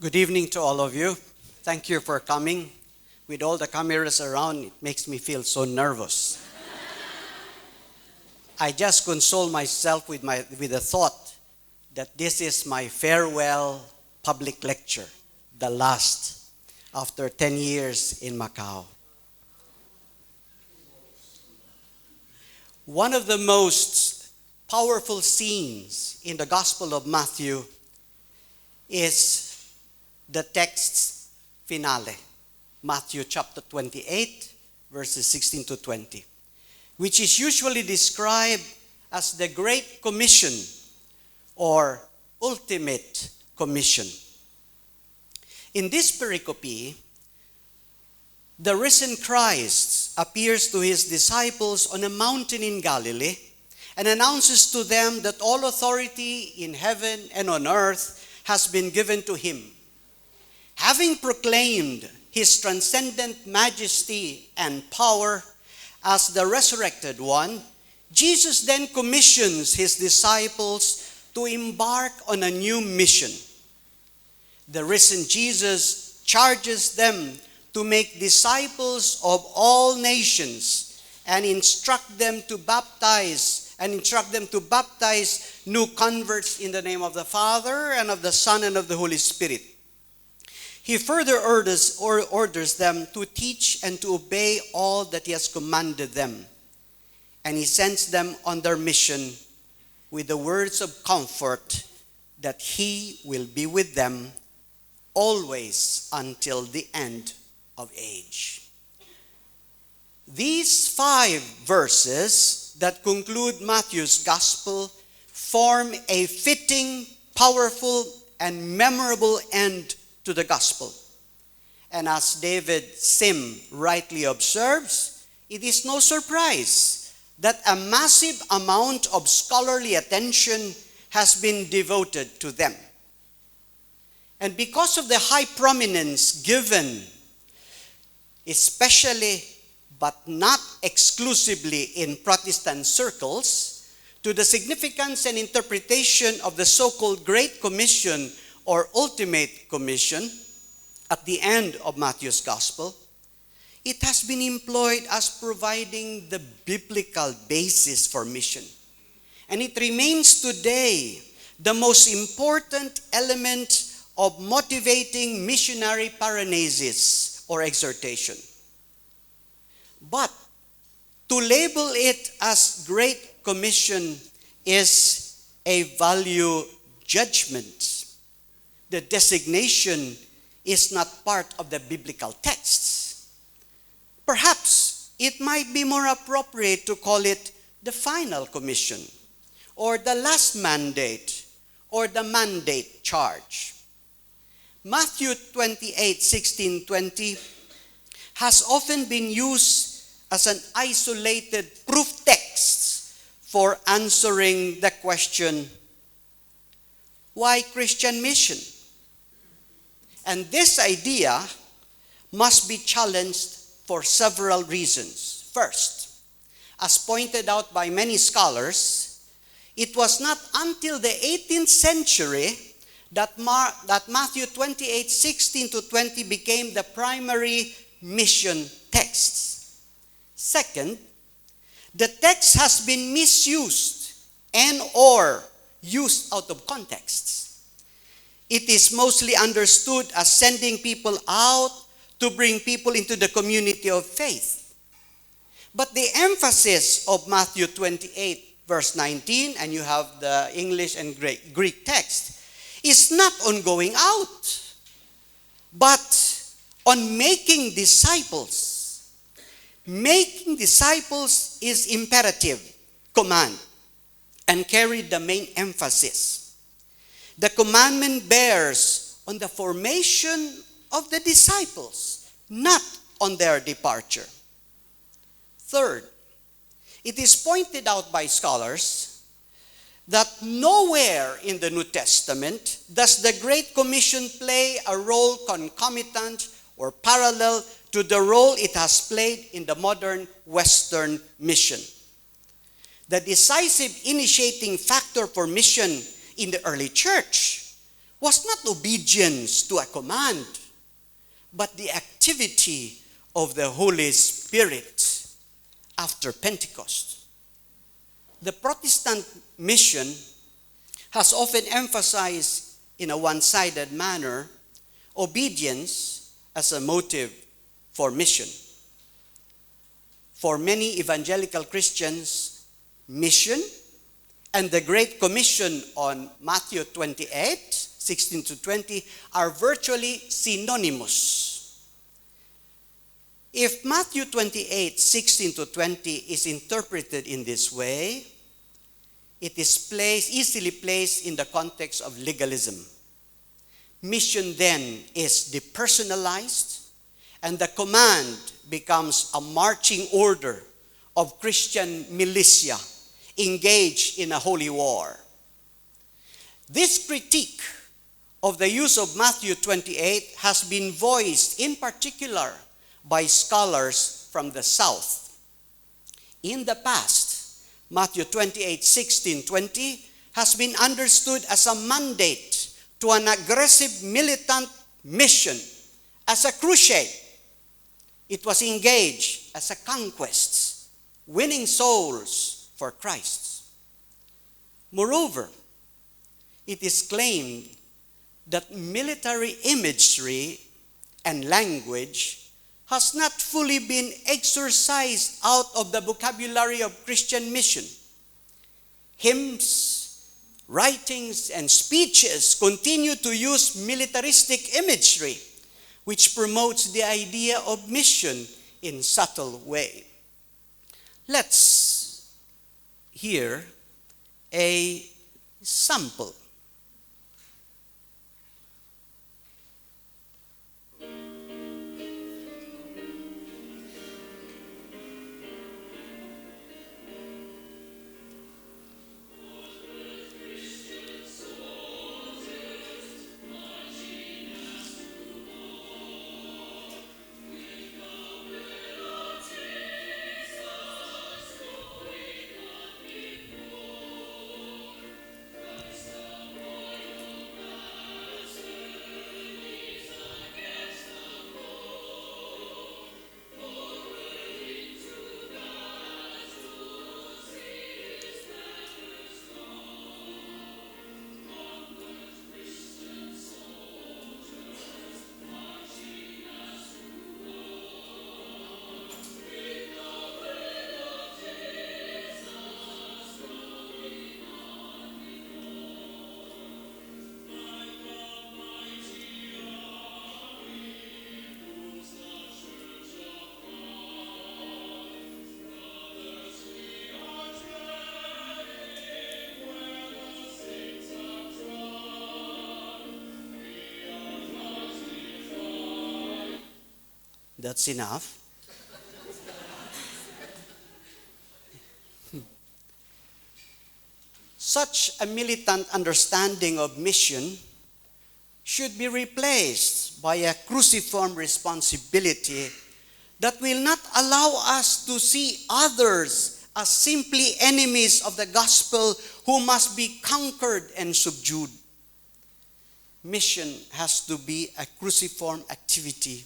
Good evening to all of you. Thank you for coming. With all the cameras around, it makes me feel so nervous. I just console myself with the thought that this is my farewell public lecture, the last after 10 years in Macau. One of the most powerful scenes in the Gospel of Matthew is the text's finale, Matthew chapter 28, verses 16 to 20, which is usually described as the Great Commission or Ultimate Commission. In this pericope, the risen Christ appears to his disciples on a mountain in Galilee and announces to them that all authority in heaven and on earth has been given to him. Having proclaimed his transcendent majesty and power as the resurrected one, Jesus then commissions his disciples to embark on a new mission. The risen Jesus charges them to make disciples of all nations and instruct them to baptize new converts in the name of the Father and of the Son and of the Holy Spirit. He further orders them to teach and to obey all that he has commanded them. And he sends them on their mission with the words of comfort that he will be with them always until the end of age. These 5 verses that conclude Matthew's gospel form a fitting, powerful, and memorable end to the gospel. And as David Sim rightly observes, it is no surprise that a massive amount of scholarly attention has been devoted to them. And because of the high prominence given, especially but not exclusively in Protestant circles, to the significance and interpretation of the so-called Great Commission or Ultimate Commission at the end of Matthew's Gospel, it has been employed as providing the biblical basis for mission. And it remains today the most important element of motivating missionary paranesis or exhortation. But to label it as Great Commission is a value judgment. The designation is not part of the biblical texts. Perhaps it might be more appropriate to call it the final commission, or the last mandate, or the mandate charge. Matthew 28, 16, 20 has often been used as an isolated proof text for answering the question, why Christian mission? And this idea must be challenged for several reasons. First, as pointed out by many scholars, it was not until the 18th century that Matthew 28, 16 to 20 became the primary mission text. Second, the text has been misused and or used out of context. It is mostly understood as sending people out to bring people into the community of faith. But the emphasis of Matthew 28, verse 19, and you have the English and Greek text, is not on going out, but on making disciples. Making disciples is imperative, command, and carried the main emphasis. The commandment bears on the formation of the disciples, not on their departure. Third, it is pointed out by scholars that nowhere in the New Testament does the Great Commission play a role concomitant or parallel to the role it has played in the modern Western mission. The decisive initiating factor for mission in the early church was not obedience to a command, but the activity of the Holy Spirit after Pentecost. The Protestant mission has often emphasized in a one-sided manner obedience as a motive for mission. For many evangelical Christians, mission and the Great Commission on Matthew 28, 16 to 20 are virtually synonymous. If Matthew 28, 16 to 20 is interpreted in this way, it is easily placed in the context of legalism. Mission then is depersonalized, and the command becomes a marching order of Christian militia engaged in a holy war. This critique of the use of Matthew 28 has been voiced in particular by scholars from the South. In the past, Matthew 28, 16, 20 has been understood as a mandate to an aggressive militant mission, as a crusade. It was engaged as a conquest, winning souls for Christ. Moreover, it is claimed that military imagery and language has not fully been exorcised out of the vocabulary of Christian mission. Hymns, writings, and speeches continue to use militaristic imagery, which promotes the idea of mission in subtle way. Let's hear a sample. That's enough. Such a militant understanding of mission should be replaced by a cruciform responsibility that will not allow us to see others as simply enemies of the gospel who must be conquered and subdued. Mission has to be a cruciform activity,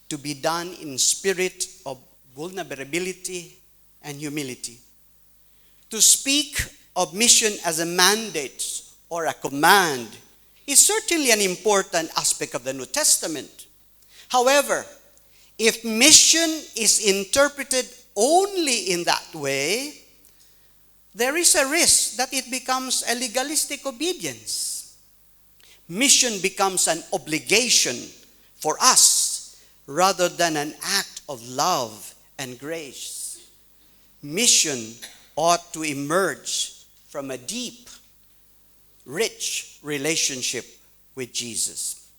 to be done in spirit of vulnerability and humility. To speak of mission as a mandate or a command is certainly an important aspect of the New Testament. However, if mission is interpreted only in that way, there is a risk that it becomes a legalistic obedience. Mission becomes an obligation for us rather than an act of love and grace. Mission ought to emerge from a deep, rich relationship with Jesus.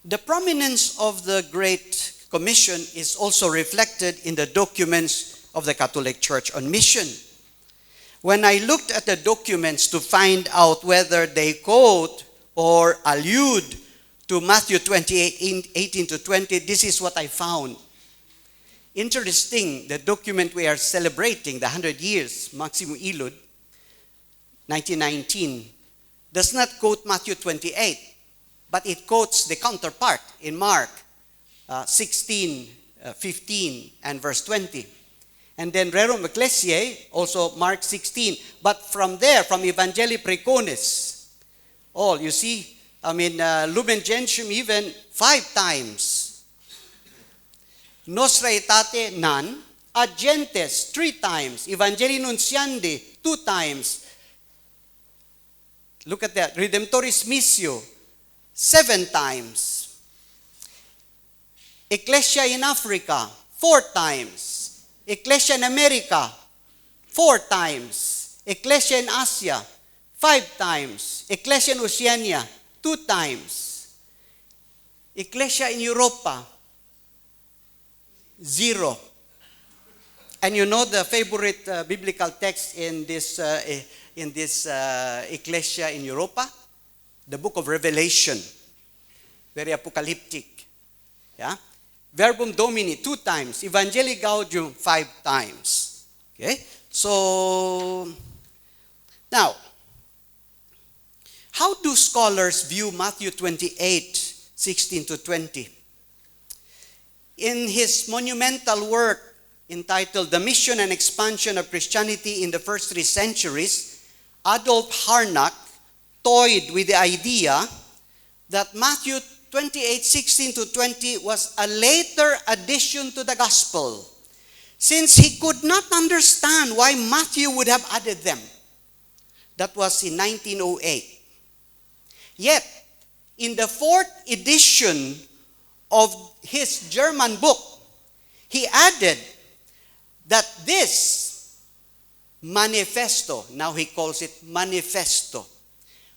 The prominence of the Great Commission is also reflected in the documents of the Catholic Church on mission. When I looked at the documents to find out whether they quote or allude to Matthew 28, 18 to 20, this is what I found. Interesting, the document we are celebrating, the 100 years, Maximum Ilud, 1919, does not quote Matthew 28, but it quotes the counterpart in Mark 16, 15, and verse 20. And then Rerum Ecclesiae, also Mark 16. But from there, from Evangelii Praeconis, all, you see, Lumen Gentium even 5 times. Nostra Aetate, none. Ad Gentes, 3 times. Evangelii Nunciandi, 2 times. Look at that. Redemptoris Missio, 7 times. Ecclesia in Africa, 4 times. Ecclesia in America, 4 times. Ecclesia in Asia, 5 times. Ecclesia in Oceania, 2 times. Ecclesia in Europa, 0. And you know the favorite biblical text in this Ecclesia in Europa? The book of Revelation. Very apocalyptic. Yeah? Verbum Domini 2 times. Evangelii Gaudium 5 times. Okay? So, now, how do scholars view Matthew 28, 16 to 20? In his monumental work entitled The Mission and Expansion of Christianity in the First 3 Centuries, Adolf Harnack toyed with the idea that Matthew 28, 16 to 20 was a later addition to the gospel, since he could not understand why Matthew would have added them. That was in 1908. Yet, in the 4th edition of his German book, he added that this manifesto, now he calls it manifesto,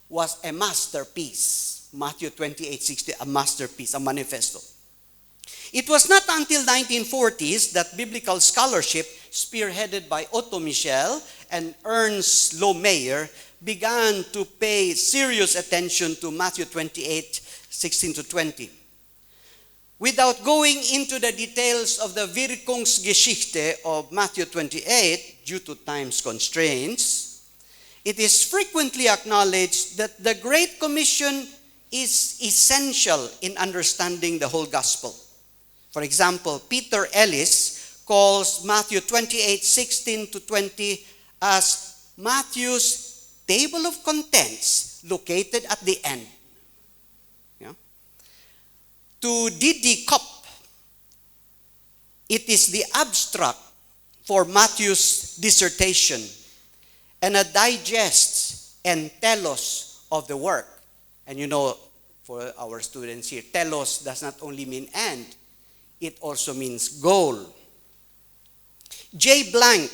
was a masterpiece. Matthew 28, 16, a masterpiece, a manifesto. It was not until 1940s that biblical scholarship, spearheaded by Otto Michel and Ernst Lohmeyer, began to pay serious attention to Matthew 28, 16 to 20. Without going into the details of the Wirkungsgeschichte of Matthew 28, due to time's constraints, it is frequently acknowledged that the Great Commission is essential in understanding the whole gospel. For example, Peter Ellis calls Matthew 28, 16 to 20 as Matthew's table of contents located at the end. Yeah? To Didi Kopp, it is the abstract for Matthew's dissertation and a digest and telos of the work. And you know, for our students here, telos does not only mean and, it also means goal. J. Blank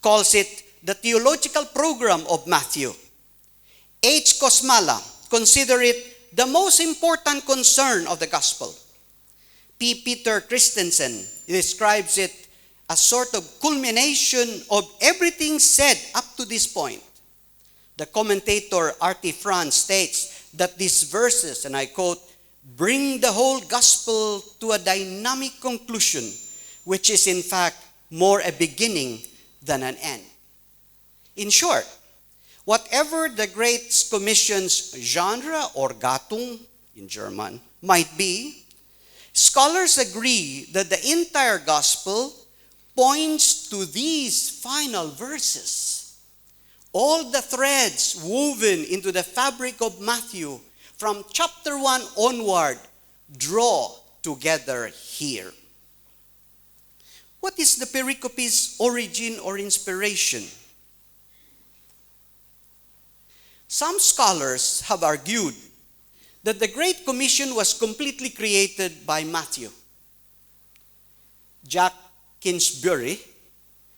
calls it the theological program of Matthew. H. Kosmala consider it the most important concern of the gospel. P. Peter Christensen describes it as sort of culmination of everything said up to this point. The commentator R.T. Franz states that these verses, and I quote, bring the whole gospel to a dynamic conclusion, which is in fact more a beginning than an end. In short, whatever the Great Commission's genre or Gattung in German might be, scholars agree that the entire gospel points to these final verses. All the threads woven into the fabric of Matthew from chapter 1 onward draw together here. What is the pericope's origin or inspiration? Some scholars have argued that the Great Commission was completely created by Matthew. Jack Kingsbury,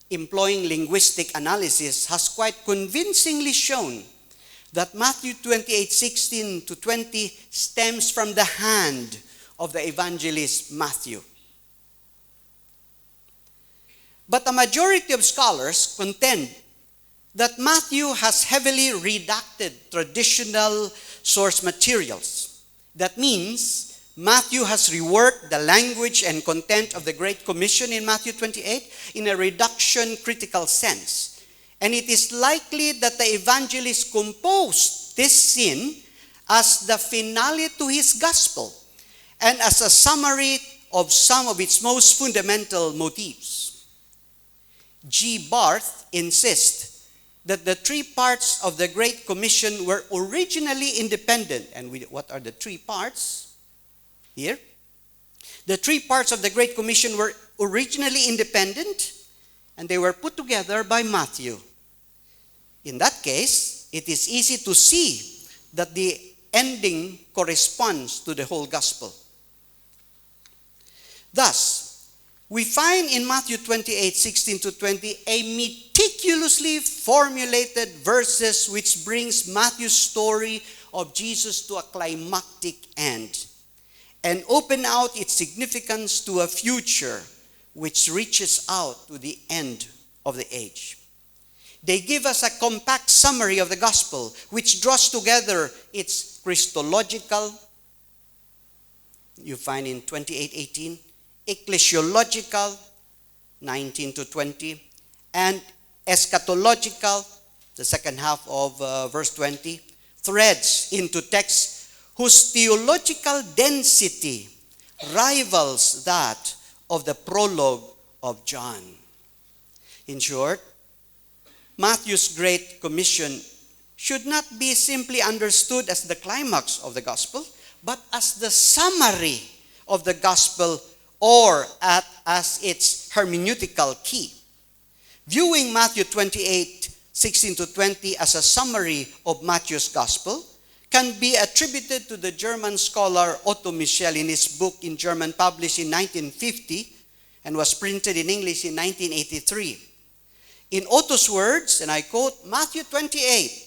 employing linguistic analysis, has quite convincingly shown that Matthew 28, 16 to 20 stems from the hand of the evangelist Matthew. But a majority of scholars contend that Matthew has heavily redacted traditional source materials That means Matthew has reworked the language and content of the Great Commission in Matthew 28 in a reduction critical sense. And it is likely that the evangelist composed this scene as the finale to his gospel and as a summary of some of its most fundamental motifs. G. Barth insists that the three parts of the Great Commission were originally independent. And what are the three parts? Here. The three parts of the Great Commission were originally independent, and they were put together by Matthew. In that case, it is easy to see that the ending corresponds to the whole gospel. Thus, we find in Matthew 28:16-20 a meticulously formulated verses which brings Matthew's story of Jesus to a climactic end and open out its significance to a future which reaches out to the end of the age. They give us a compact summary of the gospel which draws together its Christological, you find in 28:18, ecclesiological, 19-20, and eschatological, the second half of verse 20, threads into texts whose theological density rivals that of the prologue of John. In short, Matthew's Great Commission should not be simply understood as the climax of the gospel, but as the summary of the gospel or as its hermeneutical key. Viewing Matthew 28:16-20 as a summary of Matthew's gospel can be attributed to the German scholar Otto Michel in his book in German published in 1950 and was printed in English in 1983. In Otto's words, and I quote, Matthew 28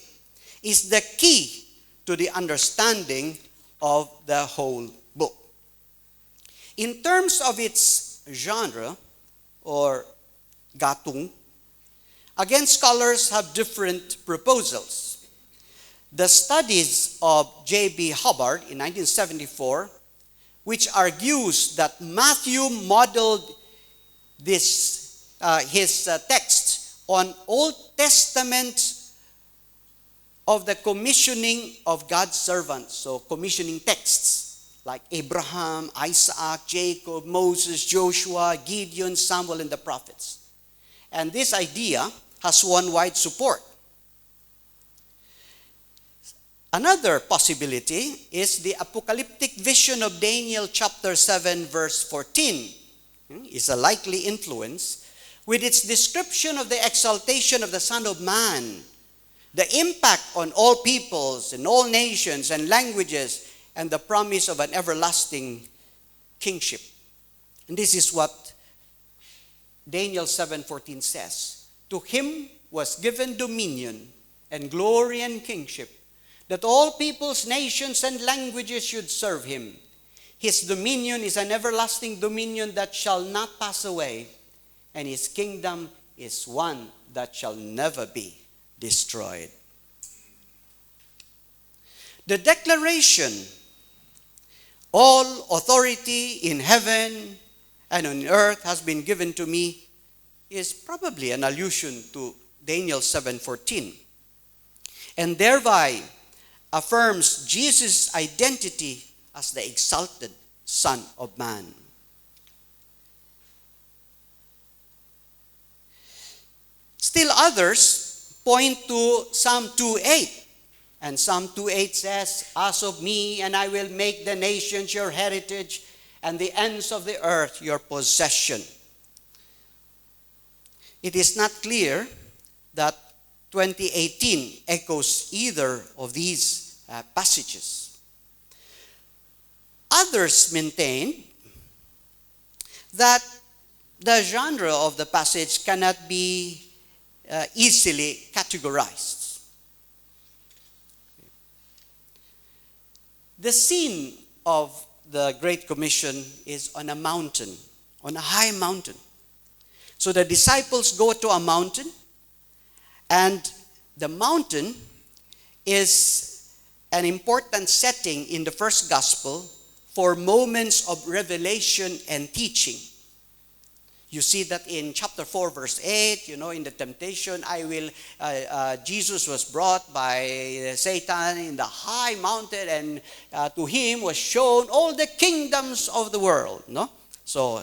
is the key to the understanding of the whole book. In terms of its genre or Gattung, again, scholars have different proposals. The studies of J.B. Hubbard in 1974, which argues that Matthew modeled his text on Old Testament of the commissioning of God's servants, so commissioning texts like Abraham, Isaac, Jacob, Moses, Joshua, Gideon, Samuel, and the prophets. And this idea has won wide support. Another possibility is the apocalyptic vision of Daniel chapter 7 verse 14 is a likely influence with its description of the exaltation of the Son of Man, the impact on all peoples and all nations and languages, and the promise of an everlasting kingship. And this is what Daniel 7:14 says. To him was given dominion and glory and kingship, that all peoples, nations, and languages should serve him. His dominion is an everlasting dominion that shall not pass away, and his kingdom is one that shall never be destroyed. The declaration, all authority in heaven and on earth has been given to me, is probably an allusion to Daniel 7:14, and thereby affirms Jesus' identity as the exalted Son of Man. Still others point to Psalm 2:8. And Psalm 2:8 says, as of me, and I will make the nations your heritage, and the ends of the earth your possession. It is not clear that 2018 echoes either of these passages. Others maintain that the genre of the passage cannot be easily categorized. The scene of the Great Commission is on a mountain, on a high mountain. So the disciples go to a mountain, and the mountain is an important setting in the first gospel for moments of revelation and teaching. You see that in chapter 4, verse 8, in the temptation, Jesus was brought by Satan in the high mountain, and to him was shown all the kingdoms of the world. No? So,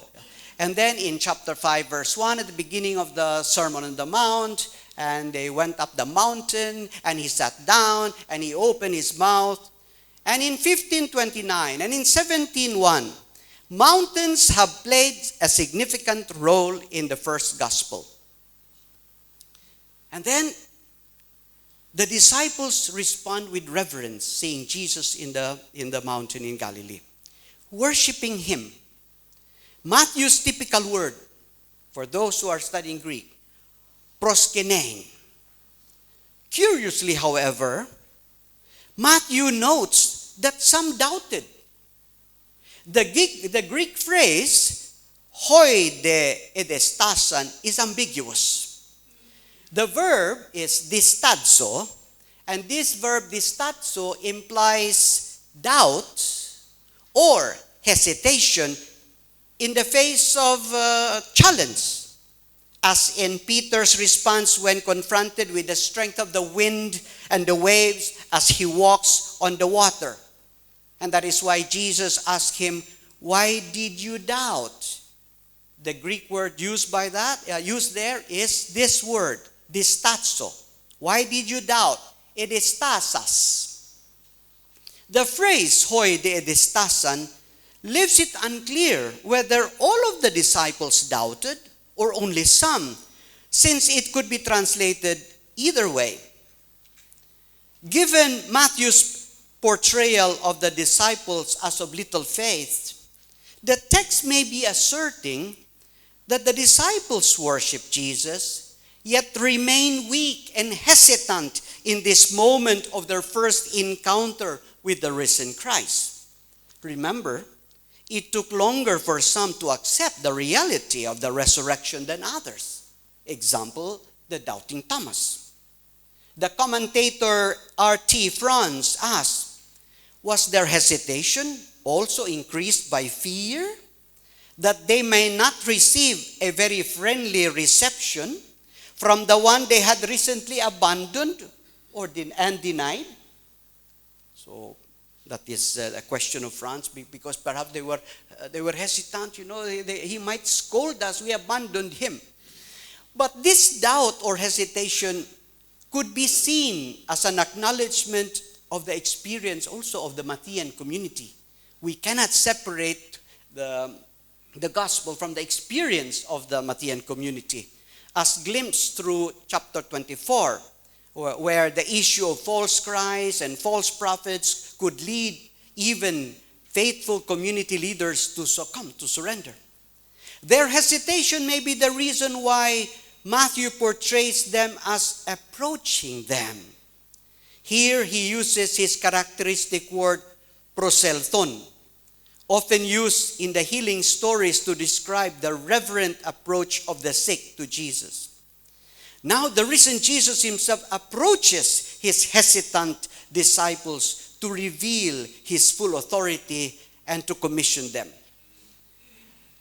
and then in chapter 5, verse 1, at the beginning of the Sermon on the Mount, and they went up the mountain, and he sat down, and he opened his mouth. And in 15:29 and in 17:1, mountains have played a significant role in the first gospel. And then the disciples respond with reverence, seeing Jesus in the mountain in Galilee, worshiping him. Matthew's typical word, for those who are studying Greek, proskenein. Curiously, however, Matthew notes that some doubted. The Greek phrase, hoi de edestasan, is ambiguous. The verb is distadzo, and this verb distadzo implies doubt or hesitation in the face of challenge, as in Peter's response when confronted with the strength of the wind and the waves as he walks on the water. And that is why Jesus asked him, "Why did you doubt?" The Greek word used there is this word, distazo. Why did you doubt? Edestasas. The phrase hoi de edestasan leaves it unclear whether all of the disciples doubted or only some, since it could be translated either way. Given Matthew's portrayal of the disciples as of little faith, the text may be asserting that the disciples worship Jesus, yet remain weak and hesitant in this moment of their first encounter with the risen Christ. Remember, it took longer for some to accept the reality of the resurrection than others. Example, the doubting Thomas. The commentator R.T. Franz asked, was their hesitation also increased by fear that they may not receive a very friendly reception from the one they had recently abandoned and denied? So that is a question of Franz, because perhaps they were hesitant. He might scold us. We abandoned him. But this doubt or hesitation could be seen as an acknowledgement of the experience also of the Matthian community. We cannot separate the gospel from the experience of the Matthian community, as glimpsed through chapter 24, where the issue of false Christs and false prophets could lead even faithful community leaders to succumb, to surrender. Their hesitation may be the reason why Matthew portrays them as approaching them. Here he uses his characteristic word proselthon, often used in the healing stories to describe the reverent approach of the sick to Jesus. Now the risen Jesus himself approaches his hesitant disciples to reveal his full authority and to commission them.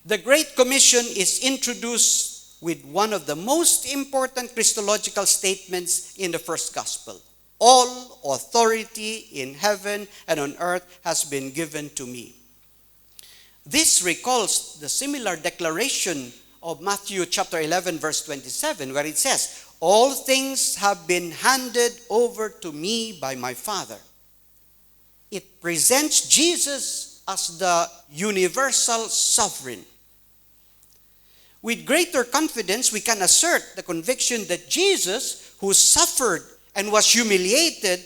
The Great Commission is introduced with one of the most important Christological statements in the first gospel. All authority in heaven and on earth has been given to me. This recalls the similar declaration of Matthew chapter 11, verse 27, where it says, all things have been handed over to me by my Father. It presents Jesus as the universal sovereign. With greater confidence, we can assert the conviction that Jesus, who suffered and was humiliated,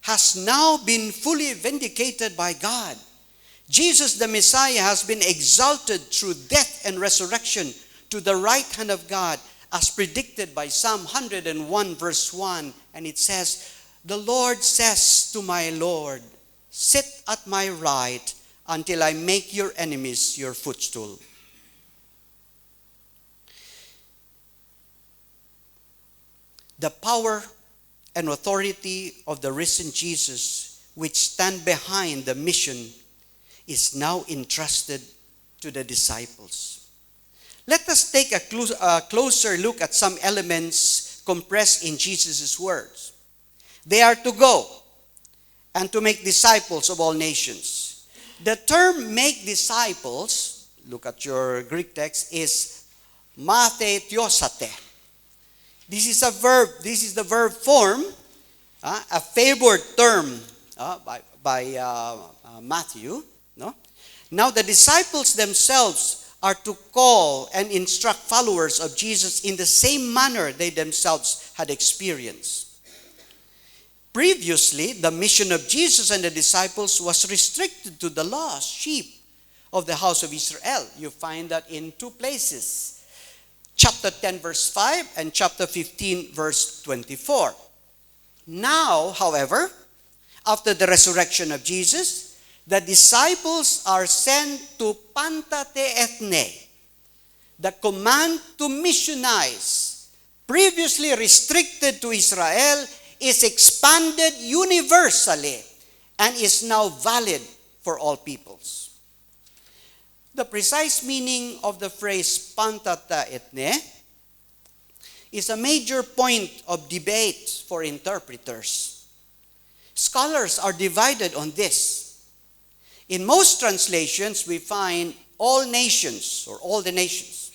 has now been fully vindicated by God. Jesus the Messiah has been exalted through death and resurrection to the right hand of God, as predicted by Psalm 101 verse 1. And it says, the Lord says to my Lord, sit at my right until I make your enemies your footstool. The power and authority of the risen Jesus which stand behind the mission is now entrusted to the disciples. Let us take a closer look at some elements compressed in Jesus' words. They are to go and to make disciples of all nations. The term make disciples, look at your Greek text, is mathetheosate. This is a verb. This is the verb form, a favored term by Matthew. No? Now the disciples themselves are to call and instruct followers of Jesus in the same manner they themselves had experienced. Previously, the mission of Jesus and the disciples was restricted to the lost sheep of the house of Israel. You find that in two places. Chapter 10 verse 5 and chapter 15 verse 24. Now, however, after the resurrection of Jesus, the disciples are sent to pantate ethne, the command to missionize, previously restricted to Israel, is expanded universally and is now valid for all peoples. The precise meaning of the phrase pantata ethne is a major point of debate for interpreters. Scholars are divided on this. In most translations, we find all nations or all the nations.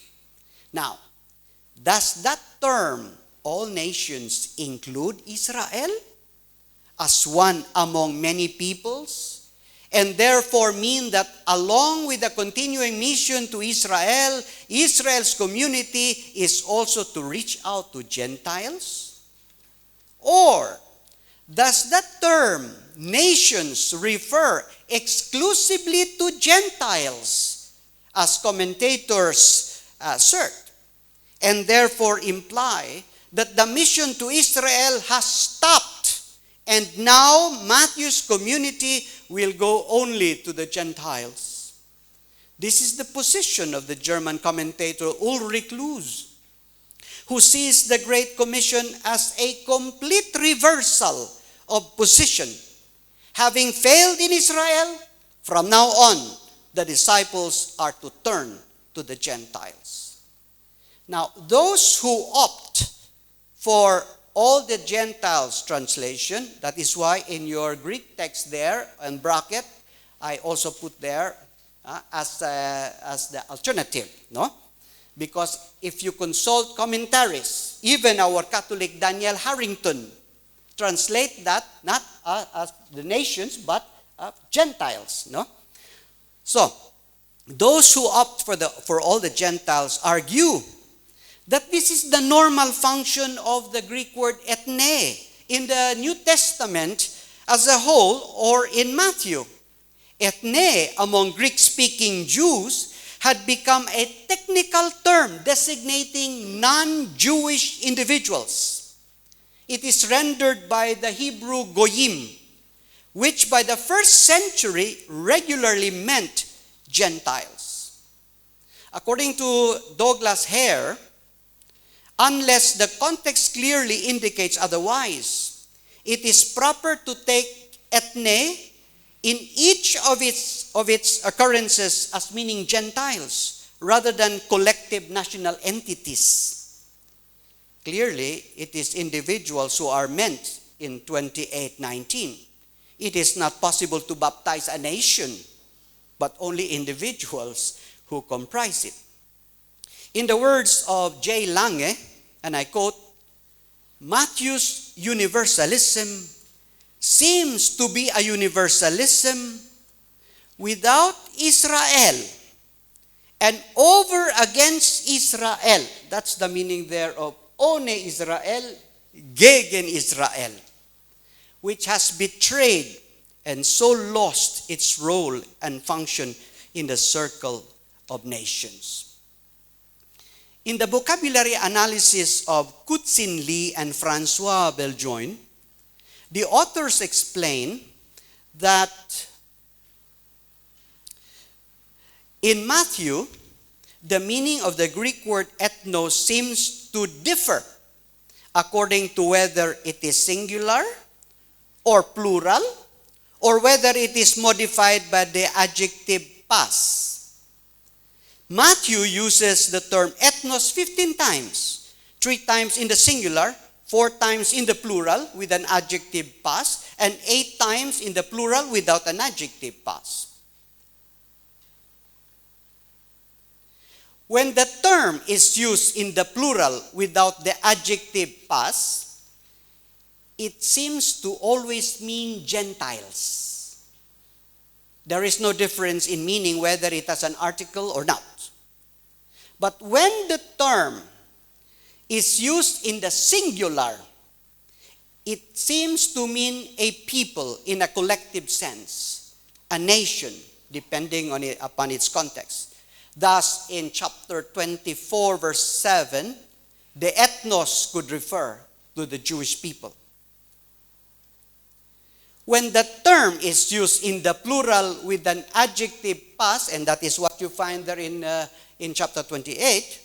Now, does that term, all nations, include Israel as one among many peoples, and therefore mean that along with the continuing mission to Israel, Israel's community is also to reach out to Gentiles? Or does that term, nations, refer exclusively to Gentiles, as commentators assert, and therefore imply that the mission to Israel has stopped, and now Matthew's community will go only to the Gentiles? This is the position of the German commentator Ulrich Luz, who sees the Great Commission as a complete reversal of position. Having failed in Israel, from now on, the disciples are to turn to the Gentiles. Now, those who opt for all the Gentiles translation, that is why in your Greek text there, and bracket, I also put there as the alternative, no? Because if you consult commentaries, even our Catholic Daniel Harrington translate that not as the nations, but Gentiles, no? So, those who opt for all the Gentiles argue that this is the normal function of the Greek word ethne in the New Testament as a whole, or in Matthew. Ethne among Greek-speaking Jews had become a technical term designating non-Jewish individuals. It is rendered by the Hebrew goyim, which by the first century regularly meant Gentiles. According to Douglas Hare, unless the context clearly indicates otherwise, it is proper to take ethne in each of its occurrences as meaning Gentiles rather than collective national entities. Clearly, it is individuals who are meant in 28:19. It is not possible to baptize a nation, but only individuals who comprise it. In the words of J. Lange, and I quote, Matthew's universalism seems to be a universalism without Israel and over against Israel. That's the meaning there of One Israel, gegen Israel, which has betrayed and so lost its role and function in the circle of nations. In the vocabulary analysis of Kutsin Lee and Francois Beljoin, the authors explain that in Matthew, the meaning of the Greek word ethnos seems to differ according to whether it is singular or plural or whether it is modified by the adjective pas. Matthew uses the term ethnos 15 times, 3 times in the singular, 4 times in the plural with an adjective pas, and 8 times in the plural without an adjective pas. When the term is used in the plural without the adjective pas, it seems to always mean Gentiles. There is no difference in meaning whether it has an article or not. But when the term is used in the singular, it seems to mean a people in a collective sense, a nation, depending upon its context. Thus, in chapter 24, verse 7, the ethnos could refer to the Jewish people. When the term is used in the plural with an adjective pas, and that is what you find there in chapter 28,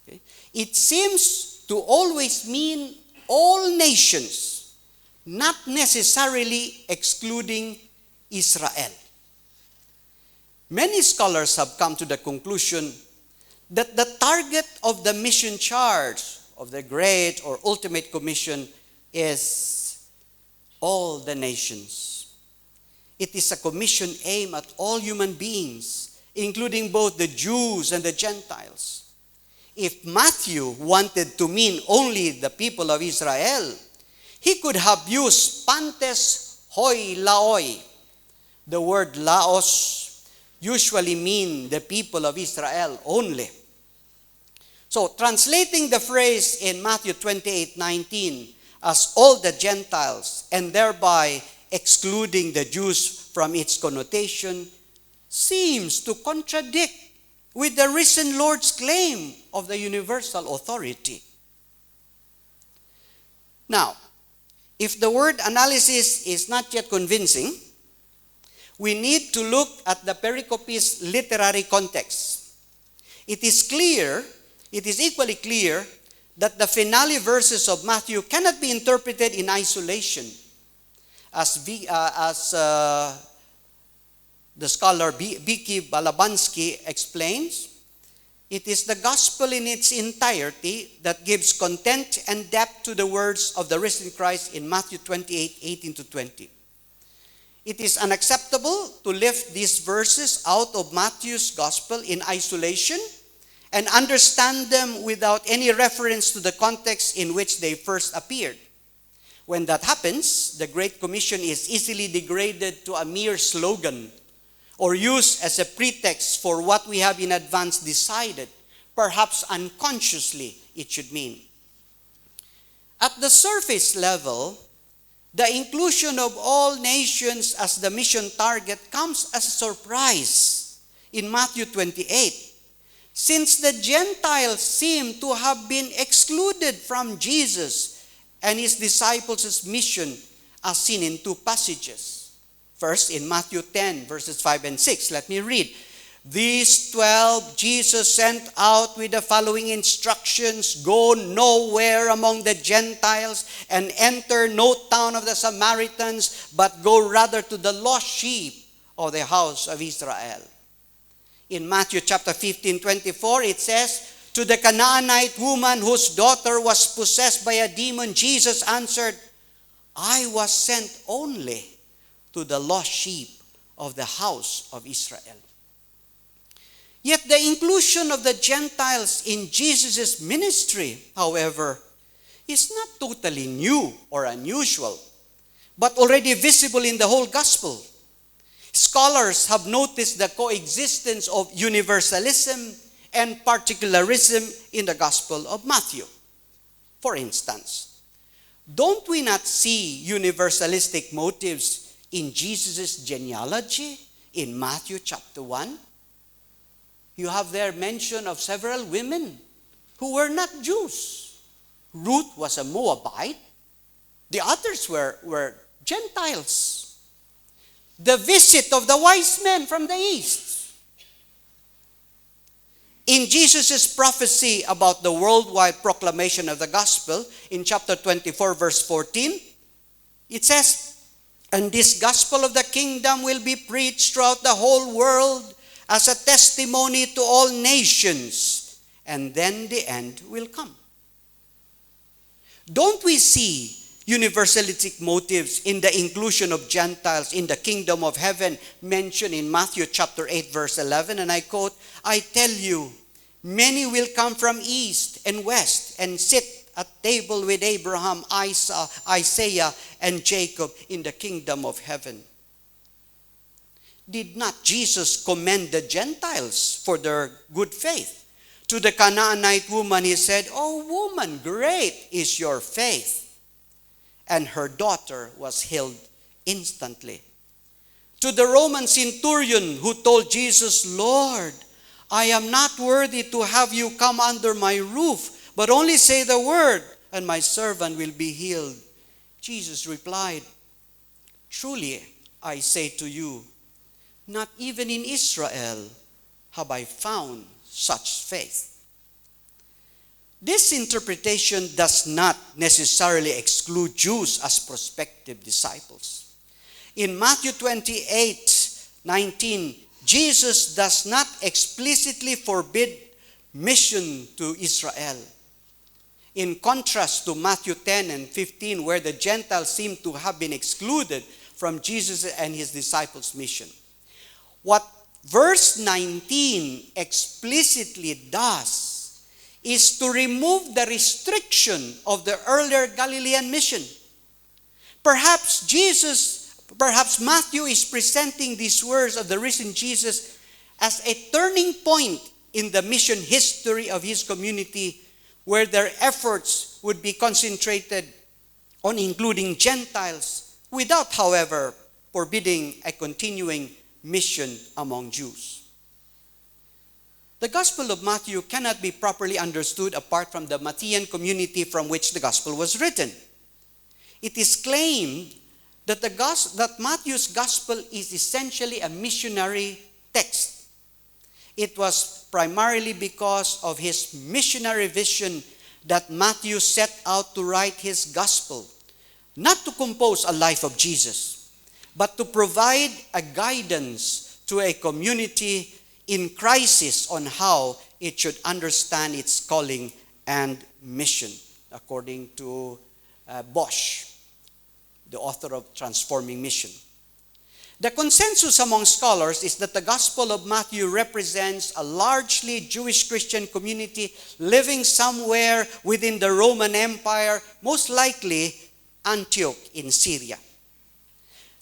okay, it seems to always mean all nations, not necessarily excluding Israel. Many scholars have come to the conclusion that the target of the mission charge of the Great or Ultimate Commission is all the nations. It is a commission aimed at all human beings, including both the Jews and the Gentiles. If Matthew wanted to mean only the people of Israel, he could have used pantes hoi laoi. The word laos usually mean the people of Israel only. So, translating the phrase in Matthew 28:19 as all the Gentiles, and thereby excluding the Jews from its connotation, seems to contradict with the risen Lord's claim of the universal authority. Now, if the word analysis is not yet convincing, we need to look at the pericope's literary context. It is equally clear that the finale verses of Matthew cannot be interpreted in isolation. As the scholar Vicky Balabansky explains, it is the gospel in its entirety that gives content and depth to the words of the risen Christ in Matthew 28:18-20. It is unacceptable to lift these verses out of Matthew's gospel in isolation and understand them without any reference to the context in which they first appeared. When that happens, the Great Commission is easily degraded to a mere slogan or used as a pretext for what we have in advance decided, perhaps unconsciously, it should mean. At the surface level, the inclusion of all nations as the mission target comes as a surprise in Matthew 28, since the Gentiles seem to have been excluded from Jesus and his disciples' mission as seen in 2 passages. First, in Matthew 10, verses 5 and 6. Let me read. These 12 Jesus sent out with the following instructions: go nowhere among the Gentiles and enter no town of the Samaritans, but go rather to the lost sheep of the house of Israel. In Matthew chapter 15:24, it says, to the Canaanite woman whose daughter was possessed by a demon, Jesus answered, I was sent only to the lost sheep of the house of Israel. Yet the inclusion of the Gentiles in Jesus' ministry, however, is not totally new or unusual, but already visible in the whole gospel. Scholars have noticed the coexistence of universalism and particularism in the Gospel of Matthew. For instance, don't we not see universalistic motives in Jesus' genealogy in Matthew chapter 1? You have there mention of several women who were not Jews. Ruth was a Moabite. The others were Gentiles. The visit of the wise men from the east. In Jesus' prophecy about the worldwide proclamation of the gospel, in chapter 24, verse 14, it says, And this gospel of the kingdom will be preached throughout the whole world as a testimony to all nations. And then the end will come. Don't we see universalistic motives in the inclusion of Gentiles in the kingdom of heaven mentioned in Matthew chapter 8 verse 11? And I quote, "I tell you, many will come from east and west and sit at table with Abraham, Isaiah, and Jacob in the kingdom of heaven." Did not Jesus commend the Gentiles for their good faith? To the Canaanite woman, he said, "Oh woman, great is your faith." And her daughter was healed instantly. To the Roman centurion who told Jesus, "Lord, I am not worthy to have you come under my roof, but only say the word, and my servant will be healed," Jesus replied, "Truly, I say to you, not even in Israel have I found such faith." This interpretation does not necessarily exclude Jews as prospective disciples. In Matthew 28:19, Jesus does not explicitly forbid mission to Israel. In contrast to Matthew 10 and 15, where the Gentiles seem to have been excluded from Jesus and his disciples' mission. What verse 19 explicitly does is to remove the restriction of the earlier Galilean mission. Perhaps Matthew is presenting these words of the risen Jesus as a turning point in the mission history of his community, where their efforts would be concentrated on including Gentiles, without, however, forbidding a continuing mission among Jews. The Gospel of Matthew cannot be properly understood apart from the Matthean community from which the Gospel was written. It is claimed that Matthew's Gospel is essentially a missionary text. It was primarily because of his missionary vision that Matthew set out to write his Gospel, not to compose a life of Jesus, but to provide a guidance to a community in crisis on how it should understand its calling and mission, according to Bosch, the author of Transforming Mission. The consensus among scholars is that the Gospel of Matthew represents a largely Jewish Christian community living somewhere within the Roman Empire, most likely Antioch in Syria.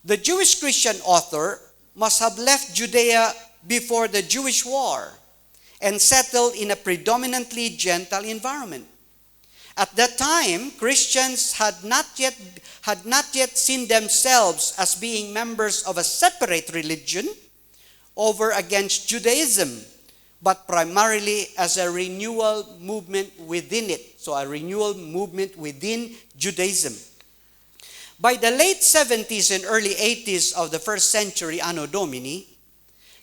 The Jewish Christian author must have left Judea before the Jewish War and settled in a predominantly Gentile environment. At that time, Christians had not yet seen themselves as being members of a separate religion over against Judaism, but primarily as a renewal movement within it. So a renewal movement within Judaism. By the late 70s and early 80s of the first century Anno Domini,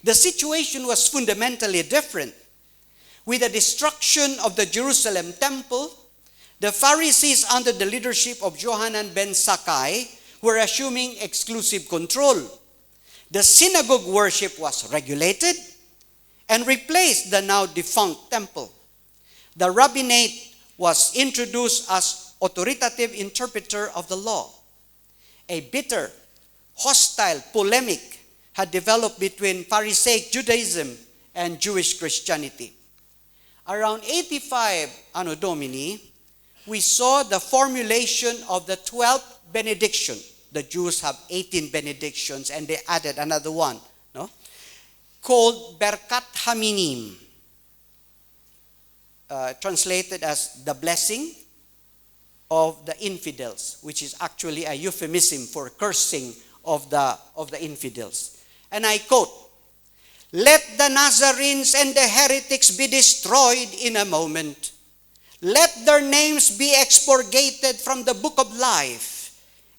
the situation was fundamentally different. With the destruction of the Jerusalem temple, the Pharisees under the leadership of Johanan ben Zakkai were assuming exclusive control. The synagogue worship was regulated and replaced the now defunct temple. The rabbinate was introduced as authoritative interpreter of the law. A bitter, hostile polemic had developed between Pharisaic Judaism and Jewish Christianity. Around 85 Anno Domini, we saw the formulation of the 12th benediction. The Jews have 18 benedictions and they added another one, no? Called Berkat Haminim, translated as the blessing of the infidels, which is actually a euphemism for cursing of the infidels. And I quote, "Let the Nazarenes and the heretics be destroyed in a moment. Let their names be expurgated from the book of life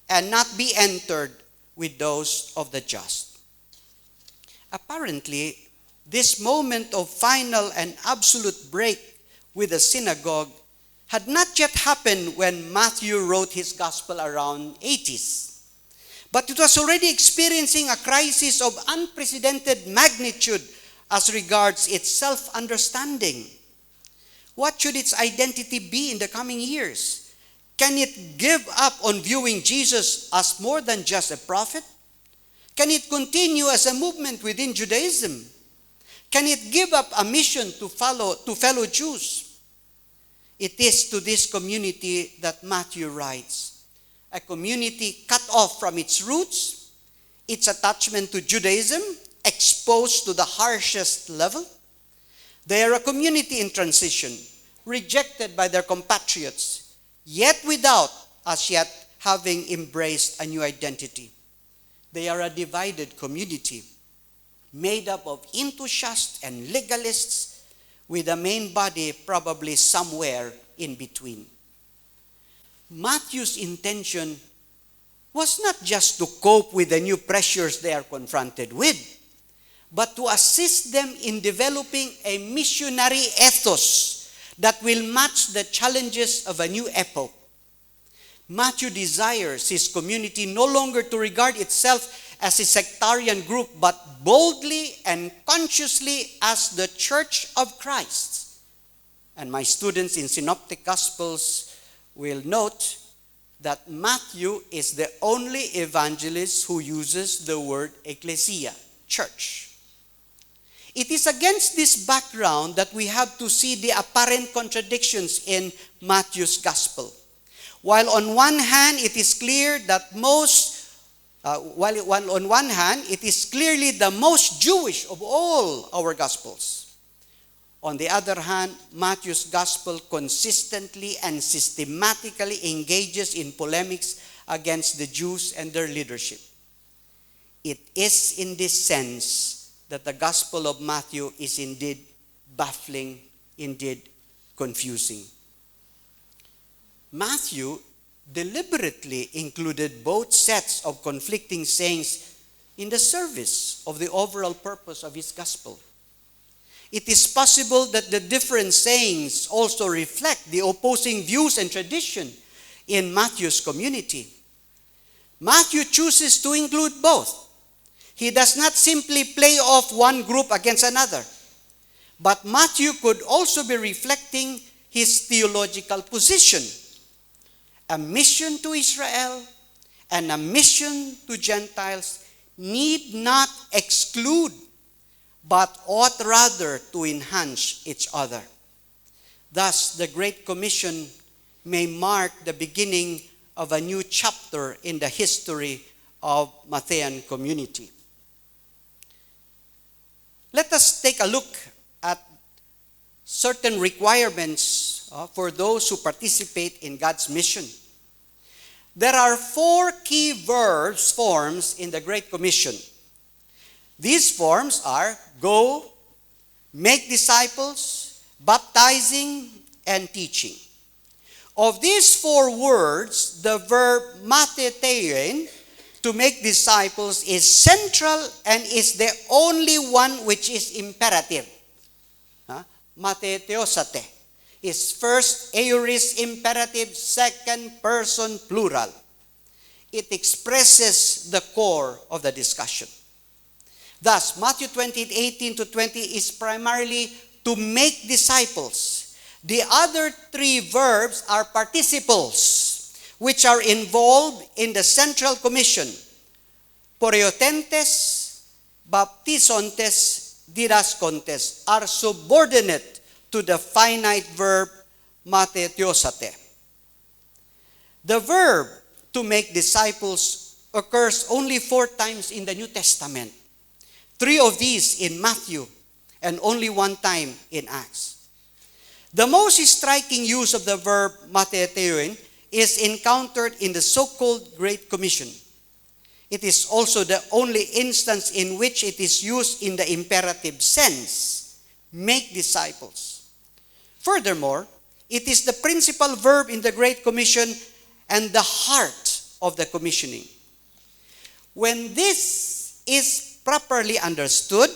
and not be entered with those of the just." Apparently, this moment of final and absolute break with the synagogue had not yet happened when Matthew wrote his gospel around 80s. But it was already experiencing a crisis of unprecedented magnitude as regards its self-understanding. What should its identity be in the coming years? Can it give up on viewing Jesus as more than just a prophet? Can it continue as a movement within Judaism? Can it give up a mission to fellow Jews? It is to this community that Matthew writes, a community cut off from its roots, its attachment to Judaism, exposed to the harshest level. They are a community in transition, rejected by their compatriots, yet without as yet having embraced a new identity. They are a divided community, made up of enthusiasts and legalists, with a main body probably somewhere in between. Matthew's intention was not just to cope with the new pressures they are confronted with, but to assist them in developing a missionary ethos that will match the challenges of a new epoch. Matthew desires his community no longer to regard itself as a sectarian group, but boldly and consciously as the Church of Christ. And my students in Synoptic Gospels will note that Matthew is the only evangelist who uses the word ecclesia, church. It is against this background that we have to see the apparent contradictions in Matthew's gospel. While on one hand it is clear that on one hand it is clearly the most Jewish of all our gospels. On the other hand, Matthew's gospel consistently and systematically engages in polemics against the Jews and their leadership. It is in this sense that the gospel of Matthew is indeed baffling, indeed confusing. Matthew deliberately included both sets of conflicting sayings in the service of the overall purpose of his gospel. It is possible that the different sayings also reflect the opposing views and tradition in Matthew's community. Matthew chooses to include both. He does not simply play off one group against another, but Matthew could also be reflecting his theological position. A mission to Israel and a mission to Gentiles need not exclude, but ought rather to enhance each other. Thus, the Great Commission may mark the beginning of a new chapter in the history of Matthean community. Let us take a look at certain requirements for those who participate in God's mission. There are 4 key forms in the Great Commission. These forms are go, make disciples, baptizing, and teaching. Of these 4 words, the verb mathetein, to make disciples, is central and is the only one which is imperative. Matheteosate is first aorist imperative, second person plural. It expresses the core of the discussion. Thus, Matthew 28:18-20 is primarily to make disciples. The other 3 verbs are participles, which are involved in the central commission. Poreotentes, baptizontes, didascontes are subordinate to the finite verb matheteosate. The verb to make disciples occurs only 4 times in the New Testament. 3 of these in Matthew and only 1 time in Acts. The most striking use of the verb mathetein is encountered in the so-called Great Commission. It is also the only instance in which it is used in the imperative sense, make disciples. Furthermore, it is the principal verb in the Great Commission and the heart of the commissioning. When this is properly understood,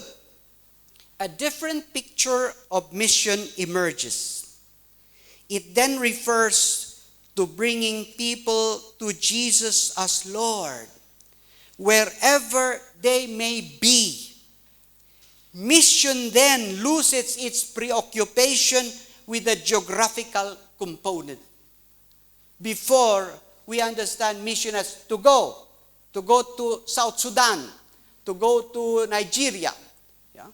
a different picture of mission emerges. It then refers to bringing people to Jesus as Lord, wherever they may be. Mission then loses its preoccupation with the geographical component. Before, we understand mission as to go to South Sudan, to go to Nigeria. Yeah?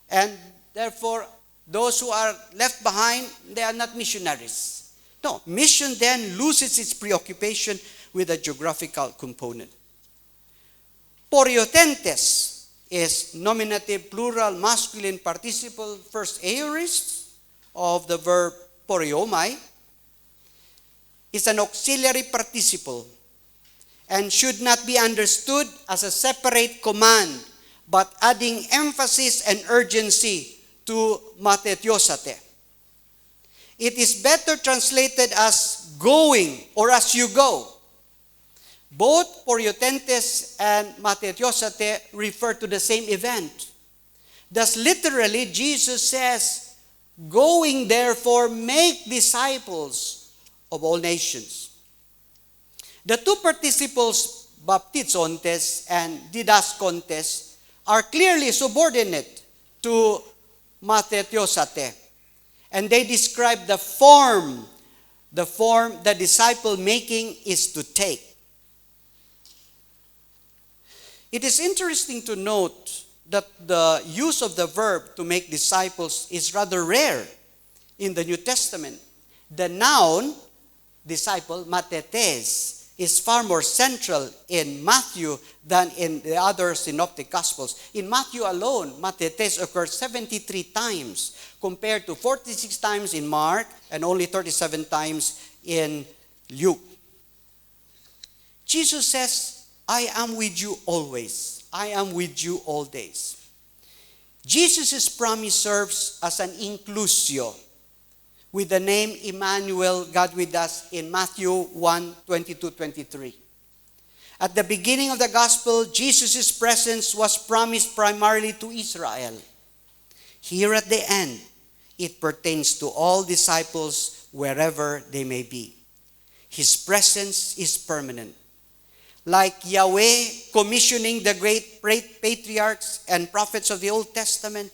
And therefore, those who are left behind, they are not missionaries. No, mission then loses its preoccupation with a geographical component. Poriotentes is nominative, plural, masculine participle, first aorist of the verb poriomai. Is an auxiliary participle and should not be understood as a separate command, but adding emphasis and urgency to matetiosate. It is better translated as going or as you go. Both poriotentes and matetiosate refer to the same event. Thus, literally, Jesus says, going therefore, make disciples of all nations. The two participles, baptizontes and didascontes, are clearly subordinate to matetiosate, and they describe the form the disciple making is to take. It is interesting to note that the use of the verb to make disciples is rather rare in the New Testament. The noun disciple, matetes, is far more central in Matthew than in the other synoptic gospels. In Matthew alone, matetes occurs 73 times compared to 46 times in Mark and only 37 times in Luke. Jesus says, I am with you always. I am with you all days. Jesus' promise serves as an inclusio with the name Emmanuel, God with us, in Matthew 1, 22-23. At the beginning of the gospel, Jesus' presence was promised primarily to Israel. Here at the end, it pertains to all disciples wherever they may be. His presence is permanent. Like Yahweh commissioning the great patriarchs and prophets of the Old Testament,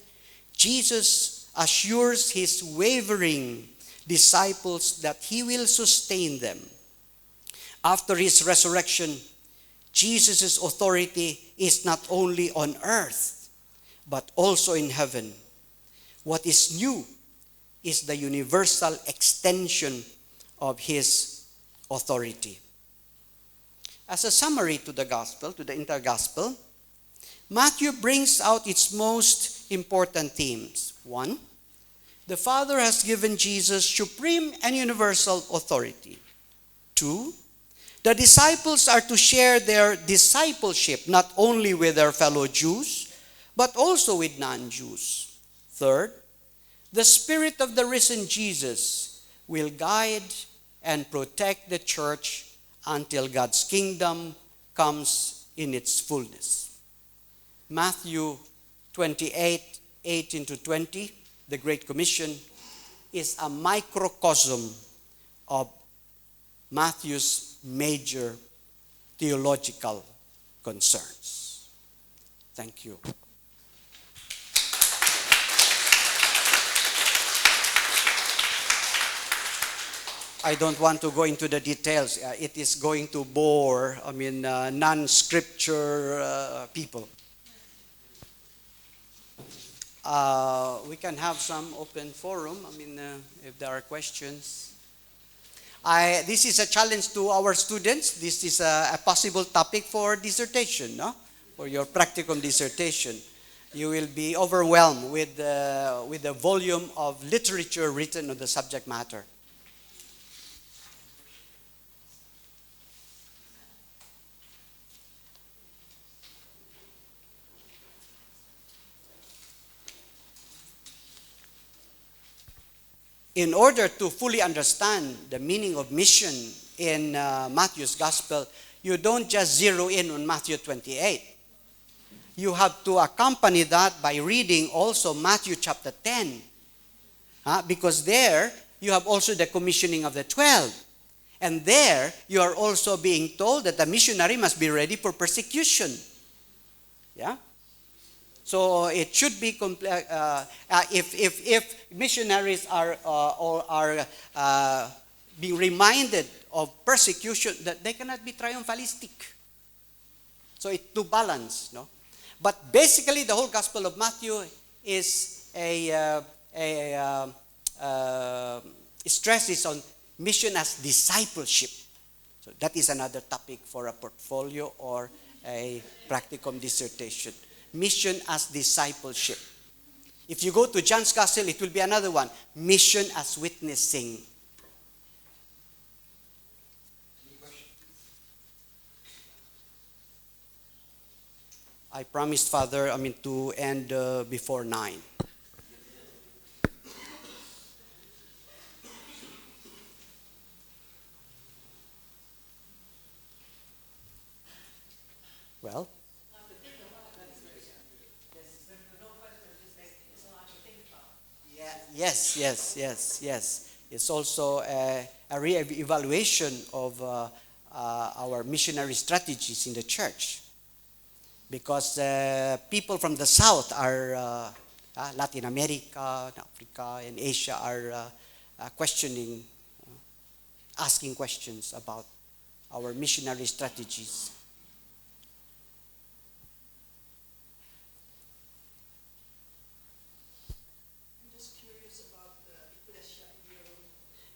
Jesus assures his wavering disciples that he will sustain them. After his resurrection, Jesus' authority is not only on earth, but also in heaven. What is new is the universal extension of his authority. As a summary to the gospel, to the entire gospel, Matthew brings out its most important themes. 1, the Father has given Jesus supreme and universal authority. 2, the disciples are to share their discipleship not only with their fellow Jews, but also with non-Jews. 3, the Spirit of the risen Jesus will guide and protect the church until God's kingdom comes in its fullness. Matthew 28, 18-20, the Great Commission, is a microcosm of Matthew's major theological concerns. Thank you. I don't want to go into the details. It is going to bore, non-scripture people. We can have some open forum, if there are questions. This is a challenge to our students. This is a possible topic for dissertation, no? For your practicum dissertation. You will be overwhelmed with the volume of literature written on the subject matter. In order to fully understand the meaning of mission in Matthew's gospel, you don't just zero in on Matthew 28. You have to accompany that by reading also Matthew chapter 10. Because there, you have also the commissioning of the 12. And there, you are also being told that the missionary must be ready for persecution. Yeah? So it should be, if missionaries are being reminded of persecution, that they cannot be triumphalistic. So it's to balance, no? But basically, the whole Gospel of Matthew is stresses on mission as discipleship. So that is another topic for a portfolio or a practicum dissertation. Mission as discipleship. If you go to John's Gospel, it will be another one. Mission as witnessing. I promised, Father, to end before 9. Well, yes. It's also a re-evaluation of our missionary strategies in the church. Because people from the South are, Latin America, Africa, and Asia are questioning, asking questions about our missionary strategies.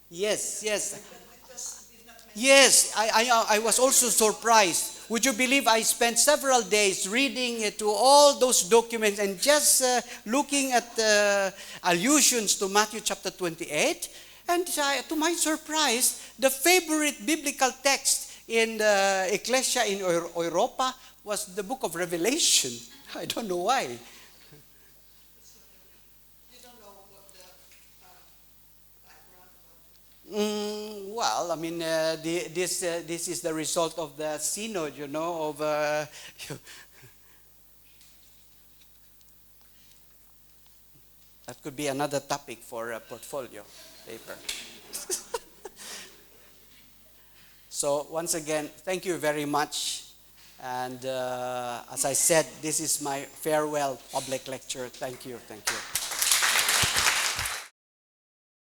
Yes. Yes, I was also surprised. Would you believe I spent several days reading to all those documents and just looking at allusions to Matthew chapter 28? And to my surprise, the favorite biblical text in the Ecclesia in Europa was the book of Revelation. I don't know why. Well, this is the result of the synod, of that could be another topic for a portfolio paper. So once again, thank you very much. And as I said, this is my farewell public lecture. Thank you.